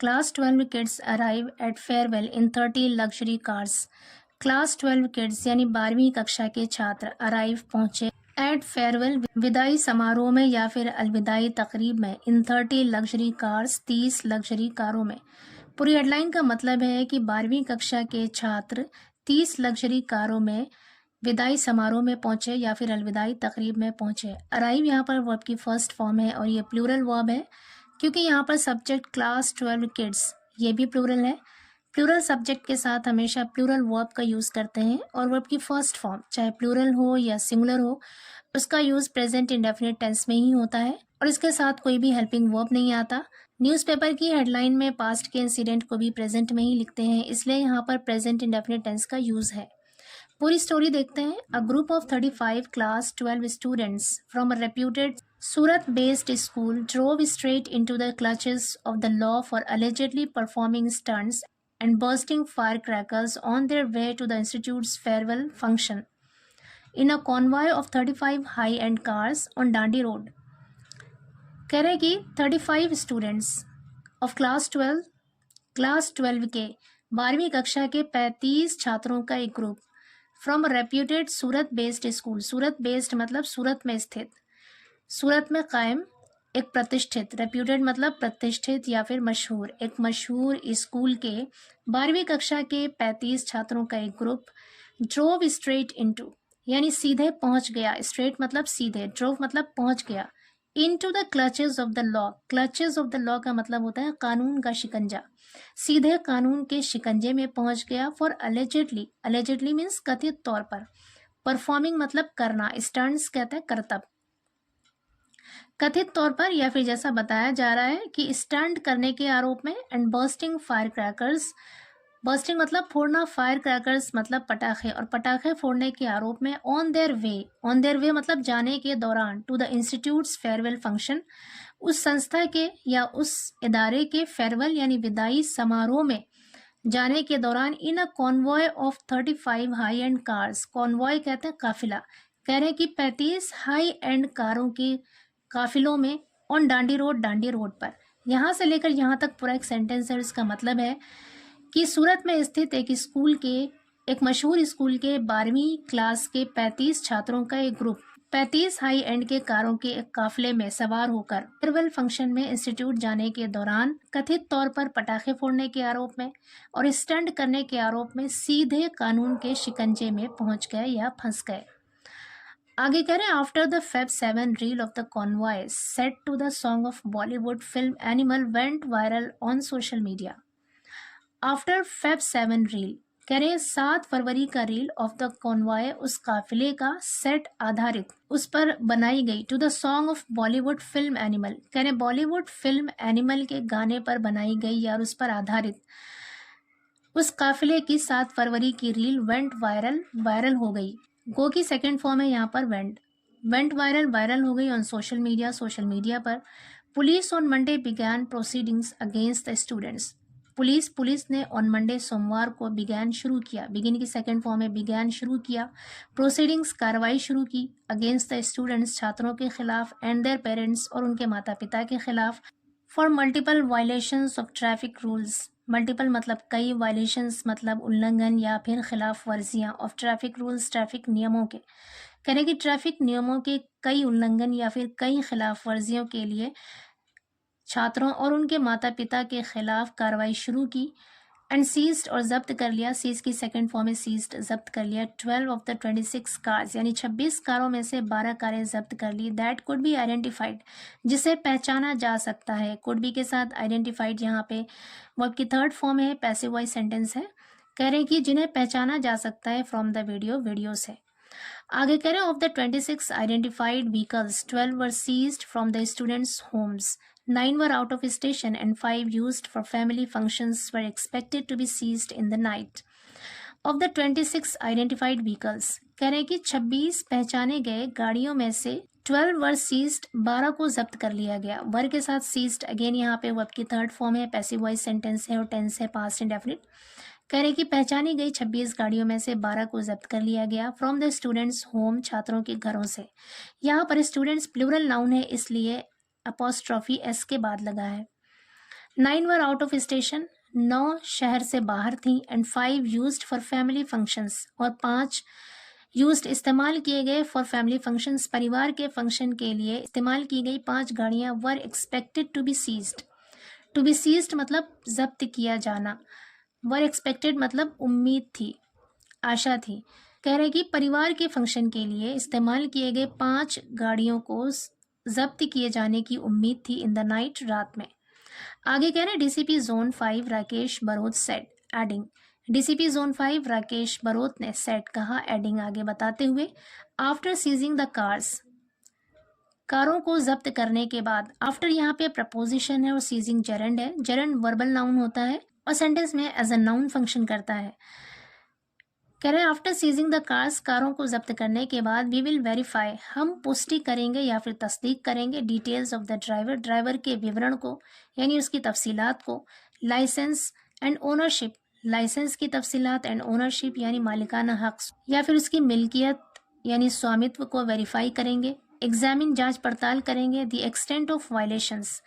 Class 12 kids arrive at farewell in 30 luxury cars. Class 12 kids यानी 12वीं कक्षा के छात्र अराइव पहुंचे एट फेयरवेल विदाई समारोह में या फिर अलविदाई तकरीब में इन 30 लग्जरी कार्स 30 लग्जरी कारों में। पूरी हेडलाइन का मतलब है कि 12वीं कक्षा के छात्र 30 लग्जरी कारों में विदाई समारोह में पहुंचे या फिर अलविदाई तकरीब में पहुंचे। अराइव यहाँ पर वर्ब की फर्स्ट फॉर्म है और ये प्लूरल वर्ब है क्योंकि यहाँ पर सब्जेक्ट क्लास 12 किड्स ये भी प्लूरल है। प्लूरल सब्जेक्ट के साथ हमेशा प्लूरल वर्ब का यूज़ करते हैं और वर्ब की फर्स्ट फॉर्म चाहे प्लूरल हो या सिंगुलर हो उसका यूज़ प्रेजेंट इंडेफिनिट टेंस में ही होता है और इसके साथ कोई भी हेल्पिंग वर्ब नहीं आता। न्यूज़पेपर की हेडलाइन में पास्ट के इंसिडेंट को भी प्रेजेंट में ही लिखते हैं, इसलिए यहाँ पर प्रेजेंट इंडेफिनिट टेंस का यूज़ है। पूरी स्टोरी देखते हैं। A group of 35 class 12 students from a reputed Surat based school drove straight into the clutches of the law for allegedly performing stunts and bursting firecrackers on their way to the institute's farewell function in a convoy of 35 high-end cars on Dandi Road. कह रहे कि 35 students of class 12 के 12वीं कक्षा के 35 छात्रों का एक group from reputed Surat based school. Surat based मतलब सूरत में स्थित, सूरत में कायम एक प्रतिष्ठित, रेप्यूटेड मतलब प्रतिष्ठित या फिर मशहूर, एक मशहूर स्कूल के 12वीं कक्षा के 35 छात्रों का एक ग्रुप ड्रोव स्ट्रेट इनटू यानी सीधे पहुंच गया, स्ट्रेट मतलब सीधे, ड्रोव मतलब पहुंच गया, into the clutches of the law. Clutches of the law का मतलब होता है कानून का शिकंजा, सीधे कानून के शिकंजे में पहुंच गया। फॉर अलेजेडली, अलेजेडली मीन्स कथित तौर पर, परफॉर्मिंग मतलब करना, स्टंट्स कहते हैं करतब, कथित तौर पर या फिर जैसा बताया जा रहा है कि स्टंट करने के आरोप में। And bursting fire crackers, bursting मतलब फोड़ना, फायर क्रैकर्स मतलब पटाखे, और पटाखे फोड़ने के आरोप में ऑन देयर वे मतलब जाने के दौरान, to the institute's farewell function, उस संस्था के या उस इदारे के फेयरवेल यानी विदाई समारोह में जाने के दौरान। In a convoy of 35 high end cars, convoy कहते हैं काफिला, कह रहे हैं कि 35 हाई एंड कारों के काफिलों में ऑन डांडी रोड पर। यहाँ से लेकर यहाँ तक पूरा एक सेंटेंस है, इसका मतलब है कि सूरत में स्थित एक मशहूर स्कूल के 12वीं क्लास के 35 छात्रों का एक ग्रुप 35 हाई एंड के कारों के एक काफिले में सवार होकर फेयरवेल फंक्शन में इंस्टीट्यूट जाने के दौरान कथित तौर पर पटाखे फोड़ने के आरोप में और स्टंट करने के आरोप में सीधे कानून के शिकंजे में पहुंच गए या फंस गए। आगे कह रहे हैं after the Feb 7 reel of the convoy set to the song of Bollywood film Animal went viral on social media. After Feb 7 reel कह रहे हैं 7 फरवरी का रील ऑफ द कॉन्वॉय, उस काफिले का सेट आधारित, उस पर बनाई गई, to the song of Bollywood film Animal, कह रहे बॉलीवुड फिल्म एनिमल के गाने पर बनाई गई या उस पर आधारित उस काफिले की 7 फरवरी की रील वेंट वायरल हो गई। गो की सेकेंड फॉर्म है यहाँ पर वेंट वायरल हो गई ऑन सोशल मीडिया पर। Police on Monday began proceedings against the students, police ने ऑन मंडे सोमवार को बिगैन शुरू किया, बिगिन की सेकेंड फॉर्म है बिगैन शुरू किया, प्रोसीडिंग्स कार्रवाई शुरू की, अगेंस्ट द स्टूडेंट्स छात्रों के खिलाफ, एंड देयर पेरेंट्स और उनके माता पिता के खिलाफ, for multiple violations of traffic rules, multiple मतलब कई, वायलेशंस मतलब उल्लंघन या फिर खिलाफ वर्जियाँ, ऑफ ट्रैफिक रूल्स ट्रैफिक नियमों के, करें कि ट्रैफिक नियमों के कई उल्लंघन या फिर कई खिलाफ वर्जियों के लिए छात्रों और उनके माता पिता के खिलाफ कार्रवाई शुरू की। एंड सीज्ड और जब्त कर लिया, सीज की सेकंड फॉर्म में सीज्ड जब्त कर लिया, 12 ऑफ द 26 कार्स यानी 26 कारों में से 12 कारें जब्त कर ली। दैट कुड बी आइडेंटिफाइड जिसे पहचाना जा सकता है, कुड बी के साथ आइडेंटिफाइड यहाँ पे वर्ब की थर्ड फॉर्म है, पैसिव वॉइस सेंटेंस है, कह रहे हैं कि जिन्हें पहचाना जा सकता है फ्रॉम द वीडियो से। आगे कह रहे हैं of the 26 identified vehicles 12 were seized from the students' homes, 9 were out of station and 5 used for family functions were expected to be seized in the night. Of the 26 identified vehicles, कह रहे हैं कि 26 पहचाने गए गाड़ियों में से 12 were seized, 12 को जब्त कर लिया गया। वर के साथ seized अगेन यहाँ पे वर्ब की थर्ड फॉर्म है, पैसिव वॉइस सेंटेंस है और टेंस है पास्ट इंडेफिनिट। कह रहे हैं कि पहचानी गई 26 गाड़ियों में से 12 को जब्त कर लिया गया फ्रॉम द स्टूडेंट्स होम, छात्रों के घरों से। यहाँ पर स्टूडेंट्स प्लूरल नाउन है इसलिए अपोस्ट्रॉफी एस के बाद लगा है। 9 वर आउट ऑफ स्टेशन, 9 शहर से बाहर थी, and 5 used for family functions, और 5 यूज्ड इस्तेमाल किए गए फॉर फैमिली फंक्शंस, परिवार के फंक्शन के लिए इस्तेमाल की गई 5 गाड़ियां were expected to be seized. To be seized मतलब जब्त किया जाना, वर एक्सपेक्टेड मतलब उम्मीद थी, आशा थी। कह रहे कि परिवार के फंक्शन के लिए इस्तेमाल किए गए 5 गाड़ियों को जब्त किए जाने की उम्मीद थी इन द नाइट, रात में। आगे कह रहे DCP zone 5 Rakesh Barot said adding, DCP zone 5 Rakesh Barot ने सेट कहा, एडिंग आगे बताते हुए, आफ्टर सीजिंग द कार्स, कारों को जब्त करने के बाद, आफ्टर यहाँ पे प्रपोजिशन है और सीजिंग जेरेंड है। जेरेंड वर्बल नाउन होता है और सेंटेंस में एज अ नाउन फंक्शन करता है। कह रहे हैं आफ्टर सीजिंग द कार्स, कारों को जब्त करने के बाद, वी विल वेरीफाई, हम पुष्टि करेंगे या फिर तस्दीक करेंगे, details of the driver, driver के विवरण को यानी उसकी तफसीलात को, लाइसेंस एंड ओनरशिप, लाइसेंस की तफसीलात, एंड ओनरशिप यानी मालिकाना हक या फिर उसकी मिल्कियत यानी स्वामित्व को वेरीफाई करेंगे, एग्जामिन जांच पड़ताल करेंगे, the extent of violations,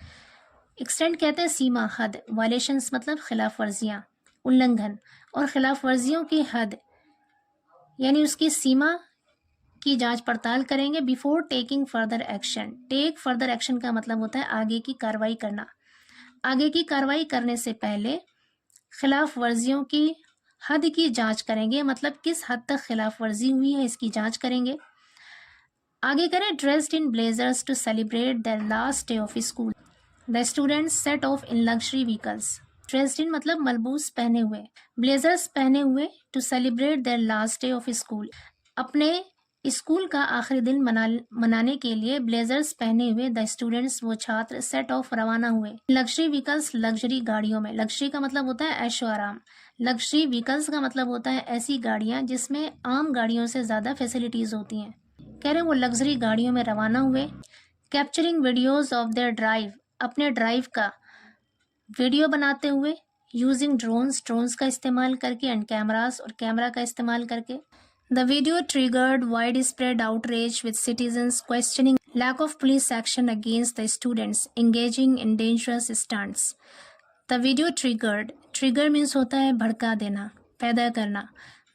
extent कहते हैं सीमा, हद, वायलेशंस मतलब खिलाफ वर्जियाँ, उल्लंघन, और खिलाफ वर्जियों की हद यानी उसकी सीमा की जांच पड़ताल करेंगे, before taking further action. Take further action का मतलब होता है आगे की कार्रवाई करना। आगे की कार्रवाई करने से पहले खिलाफ वर्जियों की हद की जांच करेंगे, मतलब किस हद तक खिलाफ वर्जी हुई है इसकी जांच करेंगे। आगे करें, dressed in blazers to celebrate their last day of school, the students set off in luxury vehicles, dressed in मतलब मलबूस पहने हुए, ब्लेजर्स पहने हुए, to celebrate their last day of school, अपने स्कूल का आखिरी दिन मनाने के लिए ब्लेजर्स पहने हुए द स्टूडेंट्स वो छात्र सेट ऑफ रवाना हुए, लग्जरी व्हीकल्स लग्जरी गाड़ियों में, लग्जरी का मतलब होता है ऐशो आराम, लग्जरी व्हीकल्स का मतलब होता है ऐसी गाड़ियां जिसमें आम गाड़ियों से ज़्यादा फैसिलिटीज़ होती हैं। कह रहे हैं वो लग्जरी गाड़ियों में रवाना हुए। Capturing videos of their drive, अपने ड्राइव का वीडियो बनाते हुए, यूजिंग ड्रोन्स, ड्रोन्स का इस्तेमाल करके, एंड कैमरास और कैमरा का इस्तेमाल करके। The video triggered wide spread outreach with citizens questioning lack of police action against the students engaging in dangerous stunts. The video triggered, trigger means होता है भड़का देना, पैदा करना।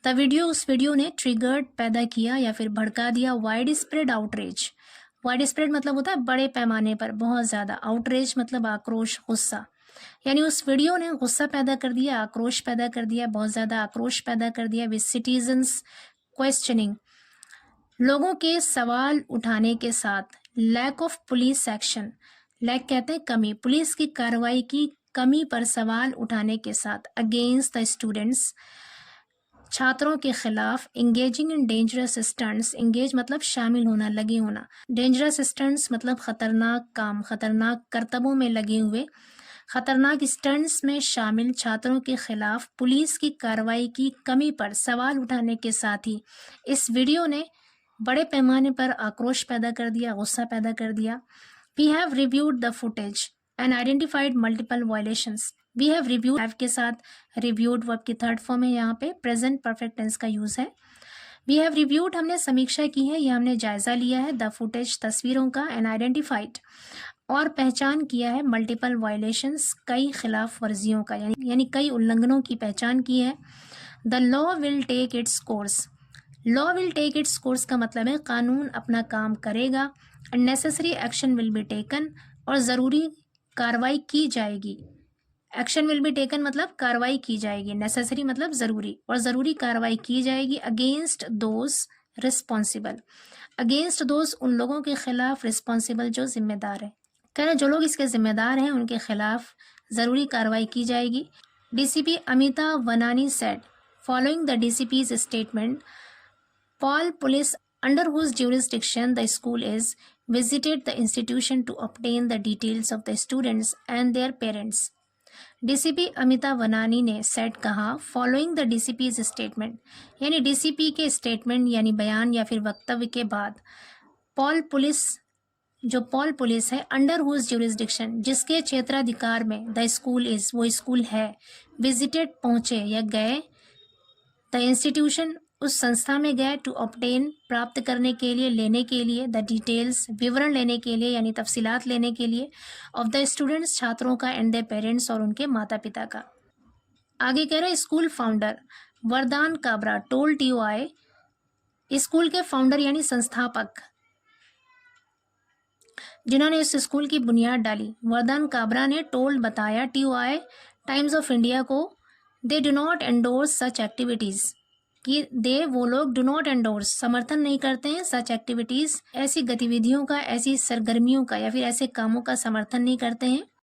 द वीडियो, उस वीडियो ने ट्रिगर्ड पैदा किया या फिर भड़का दिया, wide spread outreach, wide spread मतलब होता है बड़े पैमाने पर, बहुत ज़्यादा, आउटरीच मतलब आक्रोश, गुस्सा, यानी उस वीडियो ने गुस्सा पैदा कर दिया, आक्रोश पैदा कर दिया, बहुत ज़्यादा आक्रोश पैदा कर दिया। विद सिटीजन्स क्वेश्चनिंग, लोगों के सवाल उठाने के साथ, lack of police action, lack कहते हैं कमी, पुलिस की कार्रवाई की कमी पर सवाल उठाने के साथ, अगेंस्ट द स्टूडेंट्स छात्रों के खिलाफ, engaging in dangerous stunts, engage मतलब शामिल होना, लगे होना, डेंजरस स्टंट्स मतलब खतरनाक काम, खतरनाक करतबों में लगे हुए, खतरनाक स्टंट्स में शामिल छात्रों के खिलाफ पुलिस की कार्रवाई की कमी पर सवाल उठाने के साथ ही इस वीडियो ने बड़े पैमाने पर आक्रोश पैदा कर दिया, गुस्सा पैदा कर दिया। We have reviewed the footage and identified multiple violations, we have reviewed, have के साथ रिव्यूड वर्ब की थर्ड फॉर्म है, यहाँ पे प्रेजेंट परफेक्ट टेंस का यूज है। वी हैव रिव्यूड हमने समीक्षा की है या हमने जायजा लिया है, द फुटेज तस्वीरों का, एंड आइडेंटिफाइड और पहचान किया है, मल्टीपल वायलेशंस कई खिलाफ वर्जियों का, यानी कई उल्लंघनों की पहचान की है। The law will take its course, law will take its course का मतलब है कानून अपना काम करेगा, and necessary action will be taken, और ज़रूरी कार्रवाई की जाएगी। एक्शन विल बी टेकन मतलब कार्रवाई की जाएगी, नेसेसरी मतलब ज़रूरी, और ज़रूरी कार्रवाई की जाएगी against those responsible, against those उन लोगों के खिलाफ, रिस्पॉन्सिबल जो जिम्मेदार है, कह रहे जो लोग इसके जिम्मेदार हैं उनके खिलाफ ज़रूरी कार्रवाई की जाएगी। DCP Amita Vanani said, following the DCP's statement, Paul police under whose jurisdiction the school is visited the institution to obtain the details of the students and their parents. DCP Amita Vanani ने सेट कहा, फॉलोइंग द डीसीपीज स्टेटमेंट, यानी DCP के statement यानी बयान या फिर वक्तव्य के बाद, पॉल पुलिस, जो पॉल पुलिस है, अंडर हुज ज्यूरिसडिक्शन जिसके क्षेत्राधिकार में, द स्कूल इज वो स्कूल है, विजिटेड पहुंचे या गए, द इंस्टीट्यूशन उस संस्था में गए टू ऑब्टेन प्राप्त करने के लिए, लेने के लिए, द डिटेल्स विवरण लेने के लिए यानी तफसीलात लेने के लिए, ऑफ द स्टूडेंट्स छात्रों का, एंड देयर पेरेंट्स और उनके माता पिता का। आगे कह रहे स्कूल फाउंडर वरदान काबरा टोल्ड TUI, स्कूल के फाउंडर यानी संस्थापक जिन्होंने इस स्कूल की बुनियाद डाली, वरदान काबरा ने टोल्ड बताया TUI टाइम्स ऑफ इंडिया को, they do not endorse such activities, कि वो लोग डू नॉट एंडोर्स समर्थन नहीं करते हैं, सच एक्टिविटीज़ ऐसी गतिविधियों का, ऐसी सरगर्मियों का या फिर ऐसे कामों का समर्थन नहीं करते हैं